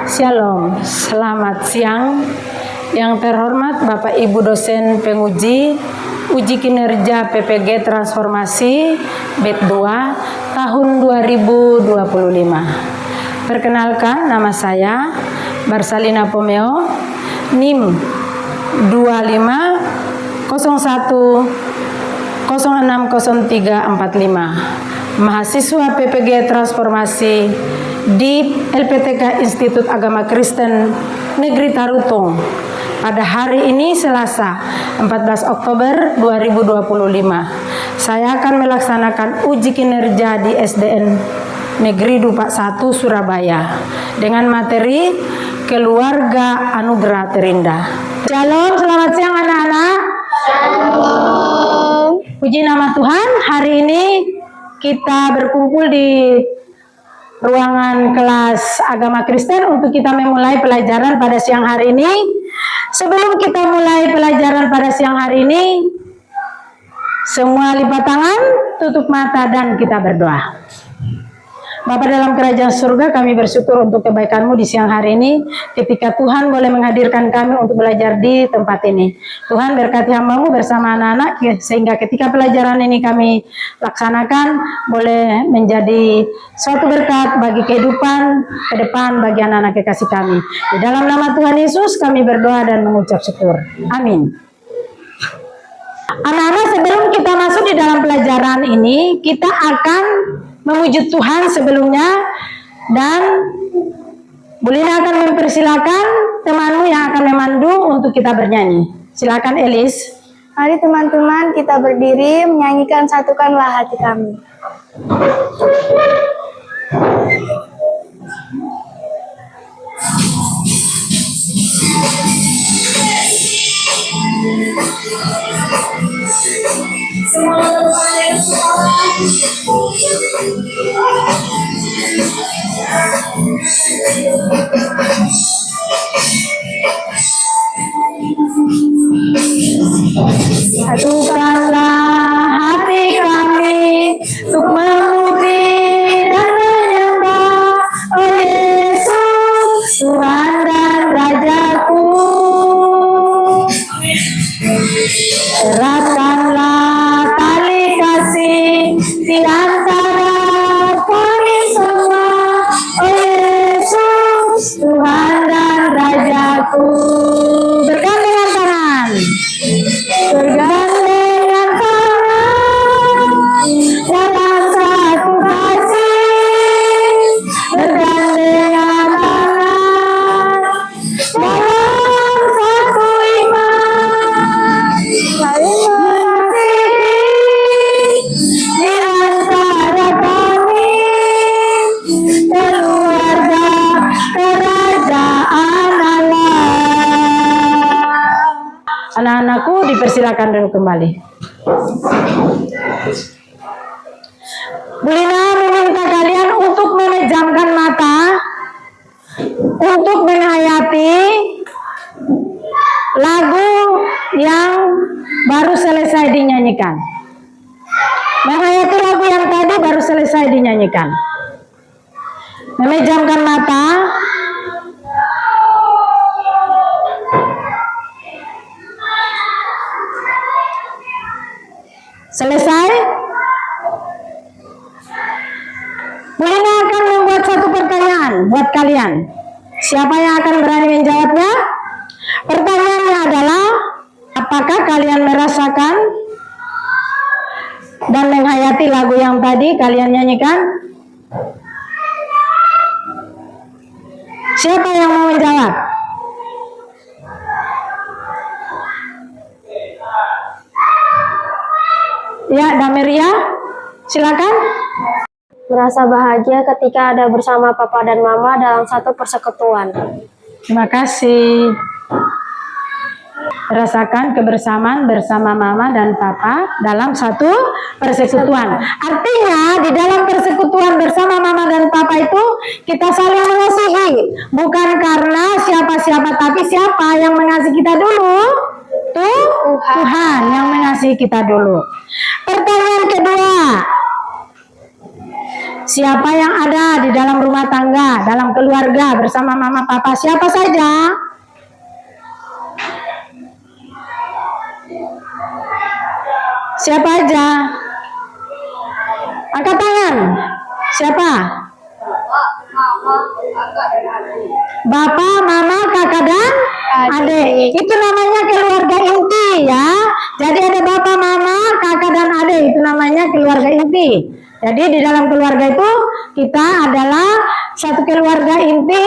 Shalom, selamat siang. Yang terhormat Bapak Ibu dosen penguji uji kinerja PPG Transformasi BET 2 tahun 2025. Perkenalkan, nama saya Barsalina Pomeo, NIM 2501060345, mahasiswa PPG Transformasi di LPTK Institut Agama Kristen Negeri Tarutong pada hari ini Selasa 14 Oktober 2025. Saya akan melaksanakan uji kinerja di SDN Negeri Dupak 1 Surabaya dengan materi Keluarga Anugerah Terindah. Shalom, selamat siang anak-anak. Shalom. Puji nama Tuhan, hari ini kita berkumpul di ruangan kelas agama Kristen untuk kita memulai pelajaran pada siang hari ini. Sebelum kita mulai pelajaran pada siang hari ini, semua lipat tangan, tutup mata, dan kita berdoa. Bapa dalam kerajaan surga, kami bersyukur untuk kebaikan-Mu di siang hari ini, ketika Tuhan boleh menghadirkan kami untuk belajar di tempat ini. Tuhan berkati hamba-Mu bersama anak-anak, sehingga ketika pelajaran ini kami laksanakan, boleh menjadi suatu berkat bagi kehidupan ke depan bagi anak-anak kekasih kami. Di dalam nama Tuhan Yesus kami berdoa dan mengucap syukur. Amin. Anak-anak, sebelum kita masuk di dalam pelajaran ini, kita akan memuji Tuhan sebelumnya, dan Bulina akan mempersilakan temanmu yang akan memandu untuk kita bernyanyi. Silakan Elis. Mari teman-teman kita berdiri menyanyikan Satukanlah Hati Kami. Satukanlah hati kami untuk memuji dan menyembah Oh Yesus, Tuhan dan Rajaku. Eratkanlah tali kasih di antara kami semua Oh Yesus, Tuhan dan Rajaku. Bergandengan tangan. Bergandengan tangan dalam satu kasih, bergandengan tangan dalam satu iman, saling mengasihi di antara kami, keluarga kerajaan Allah. Anak-anakku dipersilakan duduk kembali. Bulina meminta kalian untuk memejamkan mata, untuk menghayati lagu yang baru selesai dinyanyikan. Menghayati lagu yang tadi baru selesai dinyanyikan. Memejamkan mata. Selesai? Bulina akan membuat satu pertanyaan buat kalian. Siapa yang akan berani menjawabnya? Pertanyaannya adalah, apakah kalian merasakan dan menghayati lagu yang tadi kalian nyanyikan? Siapa yang mau menjawab? Ya, Dameria, silakan. Merasa bahagia ketika ada bersama Papa dan Mama dalam satu persekutuan. Terima kasih. Rasakan kebersamaan bersama Mama dan Papa dalam satu persekutuan. Artinya di dalam persekutuan bersama Mama dan Papa itu kita saling mengasihi. Bukan karena siapa-siapa, tapi siapa yang mengasihi kita dulu? Tuhan yang mengasihi kita dulu. Pertanyaan kedua, Siapa yang ada di dalam rumah tangga, dalam keluarga bersama mama papa? Siapa saja? Siapa aja? Angkat tangan. Siapa? Bapak, mama, kakak, dan adik. Itu namanya keluarga inti ya. Jadi ada bapak, mama, kakak, dan adik. Itu namanya keluarga inti. Jadi di dalam keluarga itu kita adalah satu keluarga inti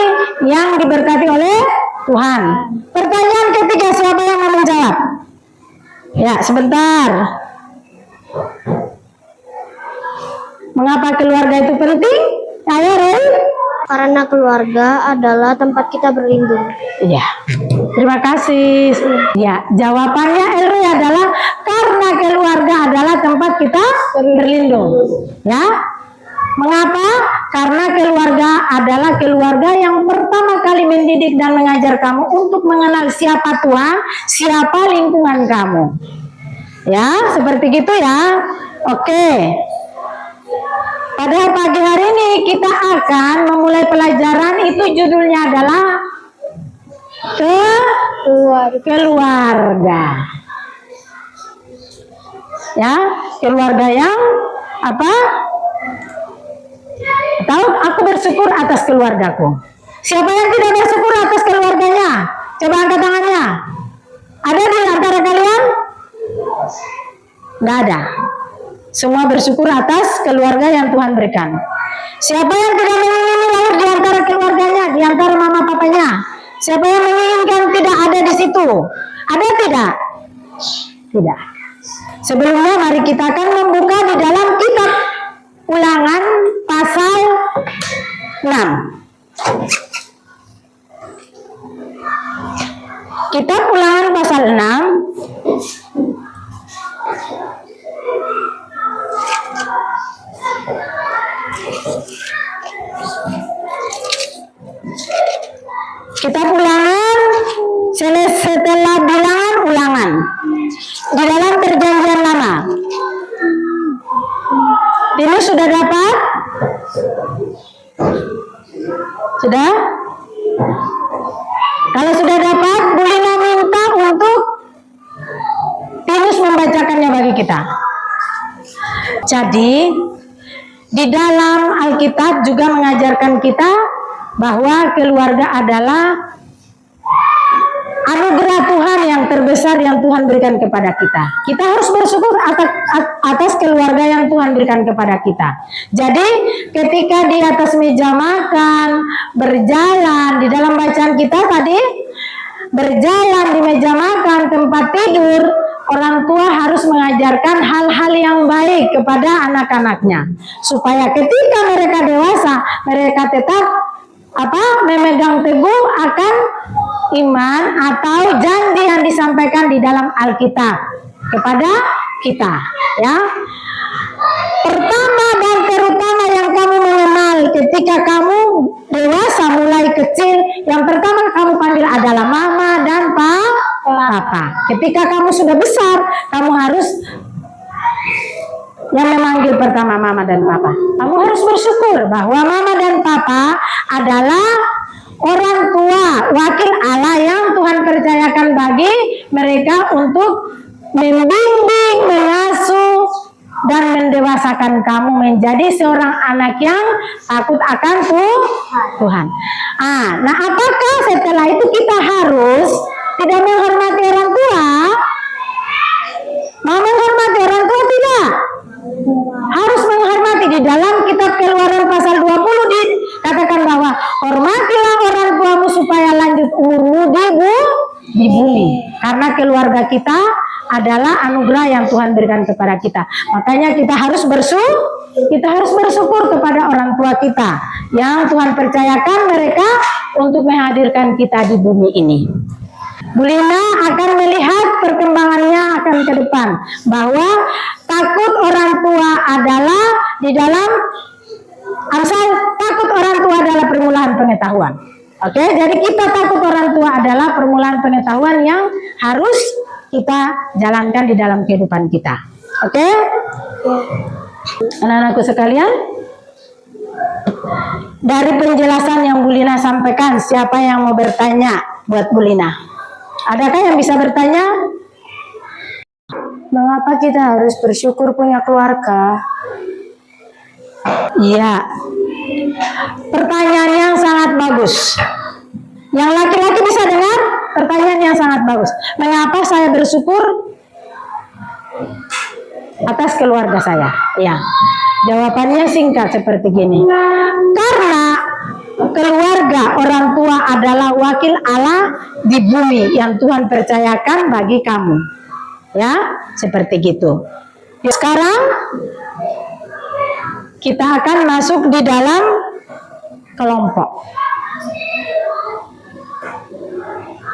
yang diberkati oleh Tuhan. Pertanyaan ketiga, siapa yang mau menjawab? Ya, sebentar. Mengapa keluarga itu penting? Ayo, Ren. Karena keluarga adalah tempat kita berlindung. Iya. Terima kasih. Ya, jawabannya Elri adalah karena keluarga adalah tempat kita berlindung. Ya. Mengapa? Karena keluarga adalah keluarga yang pertama kali mendidik dan mengajar kamu untuk mengenal siapa Tuhan, siapa lingkungan kamu. Ya, seperti gitu ya. Oke. Pada pagi hari ini kita akan memulai pelajaran, itu judulnya adalah keluarga. Ya, keluarga yang apa? Tahu, aku bersyukur atas keluargaku. Siapa yang tidak bersyukur atas keluarganya? Coba angkat tangannya. Ada di antara kalian? Nggak ada. Semua bersyukur atas keluarga yang Tuhan berikan. Siapa yang tidak mengingini lahir di antara keluarganya, di antara mama papanya? Siapa yang menginginkan tidak ada di situ? Ada tidak? Tidak. Sebelumnya mari kita akan membuka di dalam kitab Ulangan pasal 6. Kitab Ulangan pasal 6. Kitab Ulangan setelah bilangan ulangan di dalam perjanjian lama. Ini sudah dapat? Sudah? Kalau sudah dapat, Bulina minta untuk Tinus membacakannya bagi kita. Jadi di dalam Alkitab juga mengajarkan kita bahwa keluarga adalah anugerah Tuhan yang terbesar yang Tuhan berikan kepada kita. Kita harus bersyukur atas keluarga yang Tuhan berikan kepada kita. Jadi ketika di atas meja makan, berjalan di dalam bacaan kita tadi, berjalan di meja makan, tempat tidur, orang tua harus mengajarkan hal-hal yang baik kepada anak-anaknya, supaya ketika mereka dewasa, mereka tetap memegang teguh akan iman atau janji yang disampaikan di dalam Alkitab kepada kita, ya. Pertama dan terutama yang kamu mengenal ketika kamu dewasa, mulai kecil, yang pertama kamu panggil adalah mama dan papa. Ketika kamu sudah besar, kamu harus yang memanggil pertama mama dan papa. Kamu harus bersyukur bahwa mama dan papa adalah orang tua, wakil Allah yang Tuhan percayakan bagi mereka untuk membimbing, mengasuh, dan mendewasakan kamu menjadi seorang anak yang takut akan Tuhan. Nah, apakah setelah itu kita harus tidak menghormati orang tua? Mau menghormati orang tua tidak? Harus menghormati. Di dalam kitab Keluaran pasal 20 dikatakan bahwa hormatilah orang tuamu supaya lanjut umurmu di bumi. Karena keluarga kita adalah anugerah yang Tuhan berikan kepada kita. Makanya kita harus bersyukur kepada orang tua kita yang Tuhan percayakan mereka untuk menghadirkan kita di bumi ini. Bulina akan melihat perkembangannya akan ke depan, bahwa takut orang tua adalah di dalam Amsal, takut orang tua adalah permulaan pengetahuan. Oke, jadi kita takut orang tua adalah permulaan pengetahuan yang harus kita jalankan di dalam kehidupan kita. Oke? Anak-anakku sekalian, Dari penjelasan yang Bu Lina sampaikan, siapa yang mau bertanya buat Bu Lina? Adakah yang bisa bertanya? Mengapa kita harus bersyukur punya keluarga? Iya. Pertanyaan yang sangat bagus. Yang laki-laki bisa dengar? Pertanyaan yang sangat bagus. Mengapa saya bersyukur atas keluarga saya? Ya. Jawabannya singkat seperti gini. Karena keluarga orang tua adalah wakil Allah di bumi yang Tuhan percayakan bagi kamu. Ya, seperti gitu. Sekarang kita akan masuk di dalam kelompok.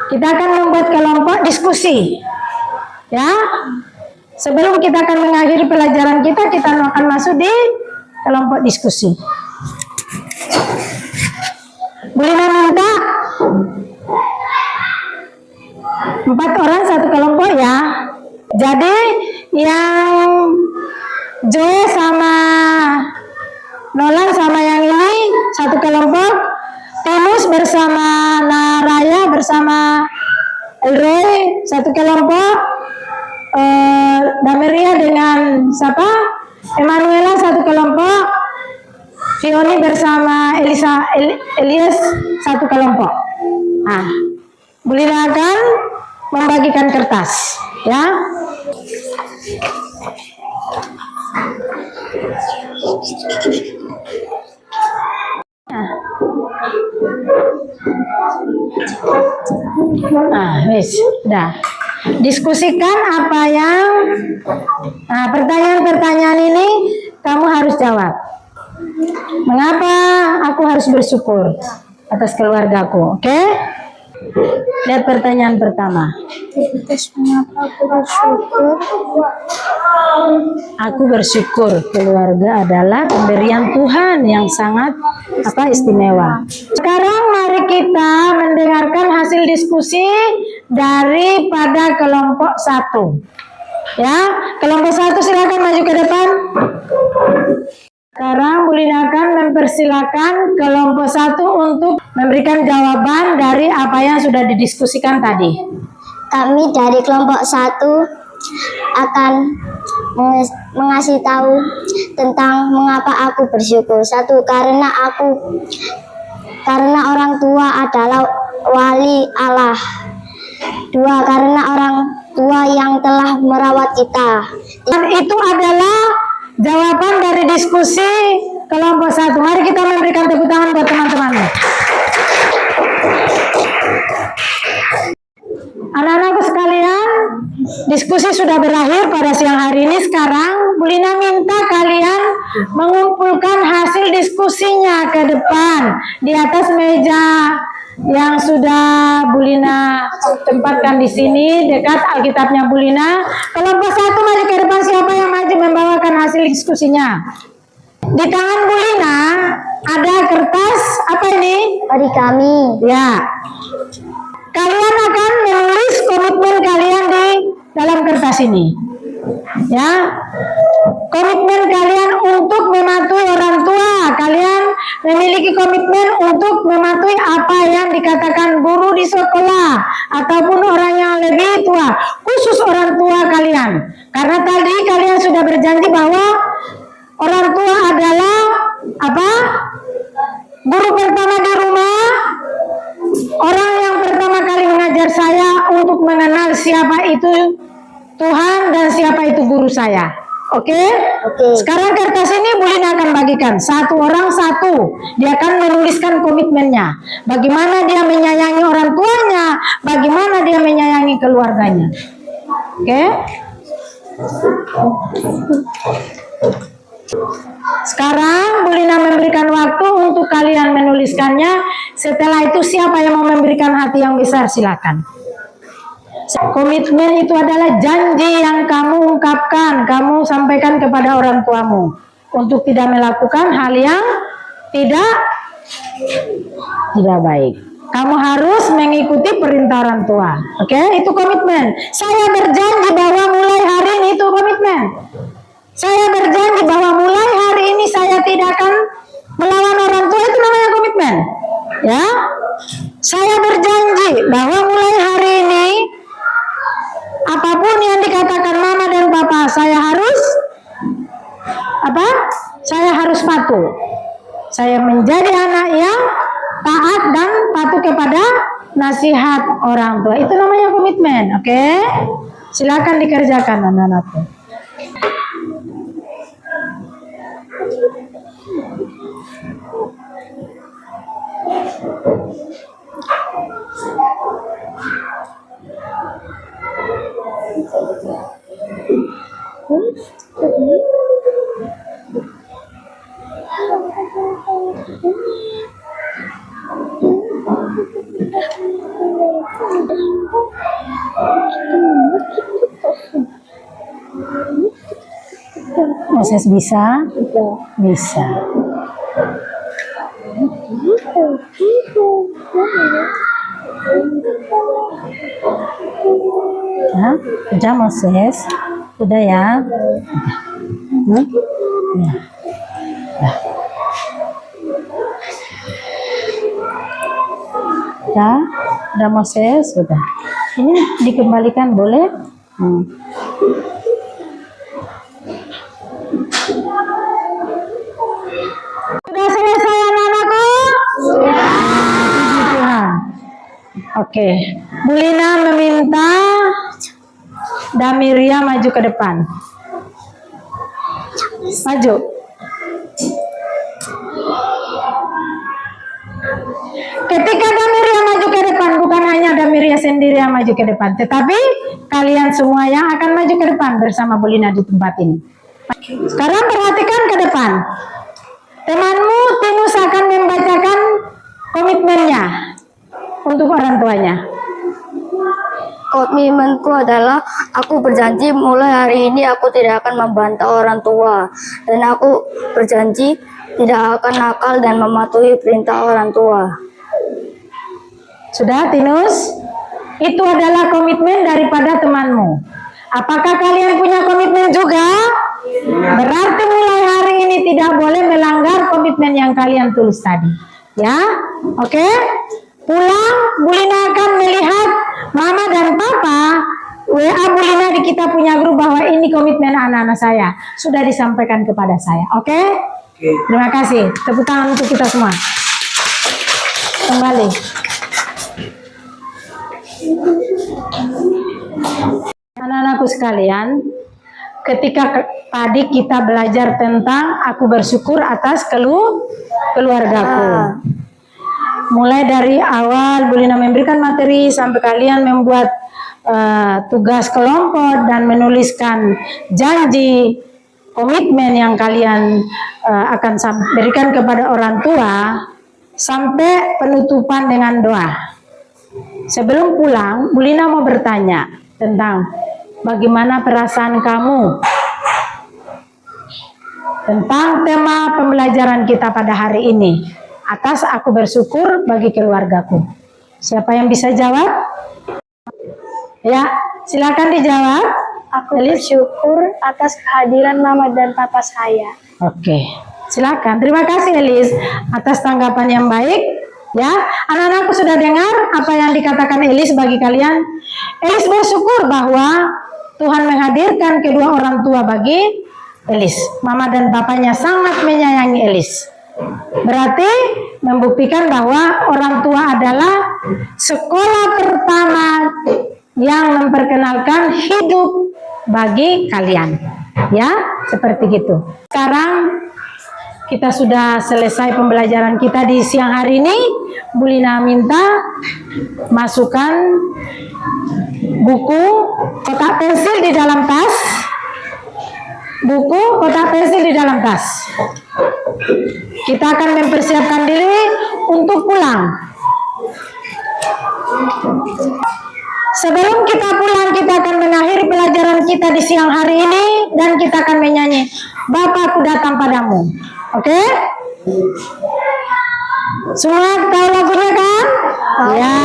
Kita akan membuat kelompok diskusi. Ya. Sebelum kita akan mengakhiri pelajaran kita akan masuk di kelompok diskusi. Boleh minta 4 orang satu kelompok ya. Jadi yang Joe sama Nolan sama yang ini satu kelompok. Timus bersama Naraya bersama Elroy satu kelompok. Dameria dengan siapa? Emanuela satu kelompok. Fioni bersama Elias satu kelompok. Nah, Bu Lina akan membagikan kertas, ya. Wis, dah. Diskusikan apa yang pertanyaan-pertanyaan ini kamu harus jawab. Mengapa aku harus bersyukur atas keluargaku? Oke? Lihat pertanyaan pertama. Mengapa aku bersyukur? Aku bersyukur keluarga adalah pemberian Tuhan yang sangat istimewa. Sekarang mari kita mendengarkan hasil diskusi daripada kelompok 1. Ya, kelompok 1 silakan maju ke depan. Sekarang Bu Lina akan mempersilakan kelompok 1 untuk memberikan jawaban dari apa yang sudah didiskusikan tadi. Kami dari kelompok 1 akan mengasih tahu tentang mengapa aku bersyukur. 1, karena orang tua adalah wali Allah. 2, karena orang tua yang telah merawat kita. Dan itu adalah jawaban dari diskusi kelompok 1. Mari kita memberikan tepuk tangan buat teman-teman. Anak-anakku sekalian, diskusi sudah berakhir pada siang hari ini. Sekarang Bu Lina minta kalian mengumpulkan hasil diskusinya ke depan di atas meja yang sudah Bu Lina tempatkan di sini dekat Alkitabnya Bu Lina. Kelompok 1 maju ke depan, siapa yang maju membawakan hasil diskusinya? Di tangan Bu Lina ada kertas apa ini? Dari kami. Ya. Kalian akan menulis komitmen kalian di dalam kertas ini. Ya. Komitmen kalian untuk mematuhi orang tua. Kalian memiliki komitmen untuk mematuhi apa yang dikatakan guru di sekolah ataupun orang yang lebih tua, khusus orang tua kalian. Karena tadi kalian sudah berjanji bahwa orang tua adalah guru pertama di rumah, orang yang pertama kali mengajar saya untuk mengenal siapa itu Tuhan dan siapa itu guru saya. Oke? Sekarang kertas ini Bu Lina akan bagikan. 1 orang 1. Dia akan menuliskan komitmennya. Bagaimana dia menyayangi orang tuanya, bagaimana dia menyayangi keluarganya. Oke? Sekarang Bu Lina memberikan waktu untuk kalian menuliskannya. Setelah itu siapa yang mau memberikan hati yang besar silakan. Komitmen itu adalah janji yang kamu ungkapkan, kamu sampaikan kepada orang tuamu untuk tidak melakukan hal yang tidak baik. Kamu harus mengikuti perintah orang tua. Oke, itu komitmen. Saya berjanji bahwa mulai hari ini, itu komitmen. Saya berjanji bahwa mulai hari ini saya tidak akan Melawan orang tua itu namanya komitmen. Ya, saya berjanji bahwa mulai hari ini apapun yang dikatakan mama dan papa saya harus apa? Saya harus patuh. Saya menjadi anak yang taat dan patuh kepada nasihat orang tua. Itu namanya komitmen, oke? Silakan dikerjakan anak-anakku. Moses bisa? Bisa. Hah? Udah Moses? Udah ya? Ya. Udah Moses? Udah. Ini dikembalikan boleh? Sudah selesai anak-anakku? Puji Tuhan. Oke, Bu Lina meminta Damiria maju ke depan. Maju. Ketika Damiria maju ke depan, bukan hanya Damiria sendiri yang maju ke depan, tetapi kalian semua yang akan maju ke depan bersama Bu Lina di tempat ini. Sekarang perhatikan ke depan. Temanmu Tinus akan membacakan komitmennya untuk orang tuanya. Komitmenku adalah aku berjanji mulai hari ini aku tidak akan membantah orang tua, dan aku berjanji tidak akan nakal dan mematuhi perintah orang tua. Sudah Tinus? Itu adalah komitmen daripada temanmu. Apakah kalian punya komitmen juga? Berarti mulai hari ini tidak boleh melanggar komitmen yang kalian tulis tadi. Ya, oke? Pulang, Bu Lina akan melihat mama dan papa WA Bu Lina di kita punya grup bahwa ini komitmen anak-anak saya. Sudah disampaikan kepada saya. Oke? Terima kasih. Tepuk tangan untuk kita semua. Kembali. Anak-anakku sekalian, ketika tadi kita belajar tentang aku bersyukur atas keluargaku. Mulai dari awal Bu Lina memberikan materi sampai kalian membuat tugas kelompok dan menuliskan janji komitmen yang kalian akan berikan kepada orang tua sampai penutupan dengan doa. Sebelum pulang, Bu Lina mau bertanya tentang bagaimana perasaan kamu tentang tema pembelajaran kita pada hari ini. Atas aku bersyukur bagi keluargaku. Siapa yang bisa jawab? Ya, silakan dijawab. Aku bersyukur atas kehadiran mama dan papa saya. Oke, silakan. Terima kasih Elis atas tanggapan yang baik. Ya, anak-anakku sudah dengar apa yang dikatakan Elis bagi kalian. Elis bersyukur bahwa Tuhan menghadirkan kedua orang tua bagi Elis. Mama dan papanya sangat menyayangi Elis. Berarti membuktikan bahwa orang tua adalah sekolah pertama yang memperkenalkan hidup bagi kalian. Ya, seperti gitu. Sekarang kita sudah selesai pembelajaran kita di siang hari ini. Bu Lina minta masukkan buku, kotak pensil di dalam tas. Buku, kotak pensil di dalam tas. Kita akan mempersiapkan diri untuk pulang. Sebelum kita pulang, kita akan mengakhiri pelajaran kita di siang hari ini dan kita akan menyanyi Bapakku Datang Padamu. Oke? Semua tahu lagunya kan? Ya.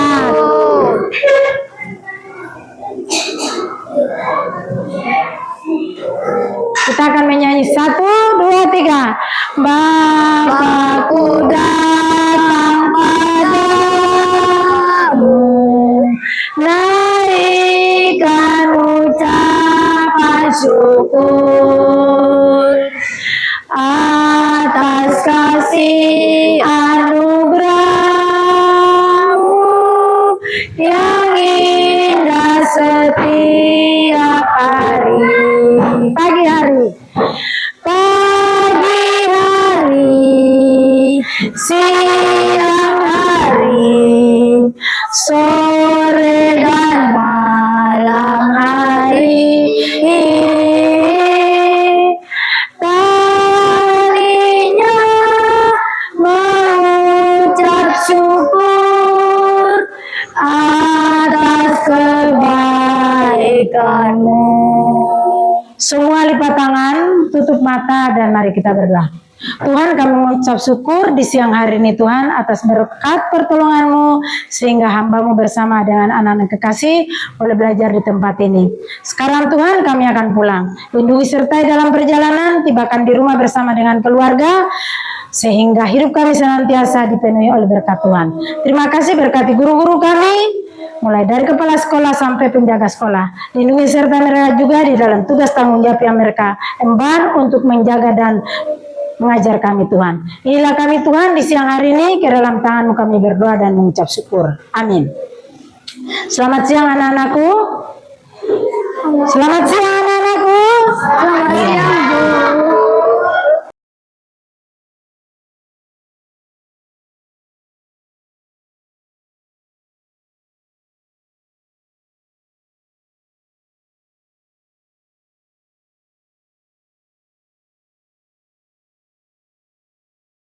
Kita akan menyanyi 1, 2, 3. Bapakku datang padamu, naikkan ucapan syukur atas kasih anugerahmu yang indah setiap hari. Pagi hari, siang hari, sore dan malam hari. Tadinya mengucap syukur atas kebaikanmu. Semua lipat tangan, tutup mata, dan mari kita berdoa. Tuhan, kami mengucap syukur di siang hari ini Tuhan atas berkat pertolongan-Mu sehingga hamba-Mu bersama dengan anak-anak kekasih boleh belajar di tempat ini. Sekarang Tuhan kami akan pulang. Lindungi sertai dalam perjalanan, tibakan di rumah bersama dengan keluarga sehingga hidup kami senantiasa dipenuhi oleh berkat Tuhan. Terima kasih, berkati guru-guru kami mulai dari kepala sekolah sampai penjaga sekolah. Lindungi serta mereka juga di dalam tugas tanggung jawab yang mereka emban untuk menjaga dan mengajar kami Tuhan. Inilah kami Tuhan di siang hari ini, ke dalam tangan-Mu kami berdoa dan mengucap syukur. Amin. Selamat siang anak-anakku. Selamat siang anak-anakku. Selamat siang, Bu.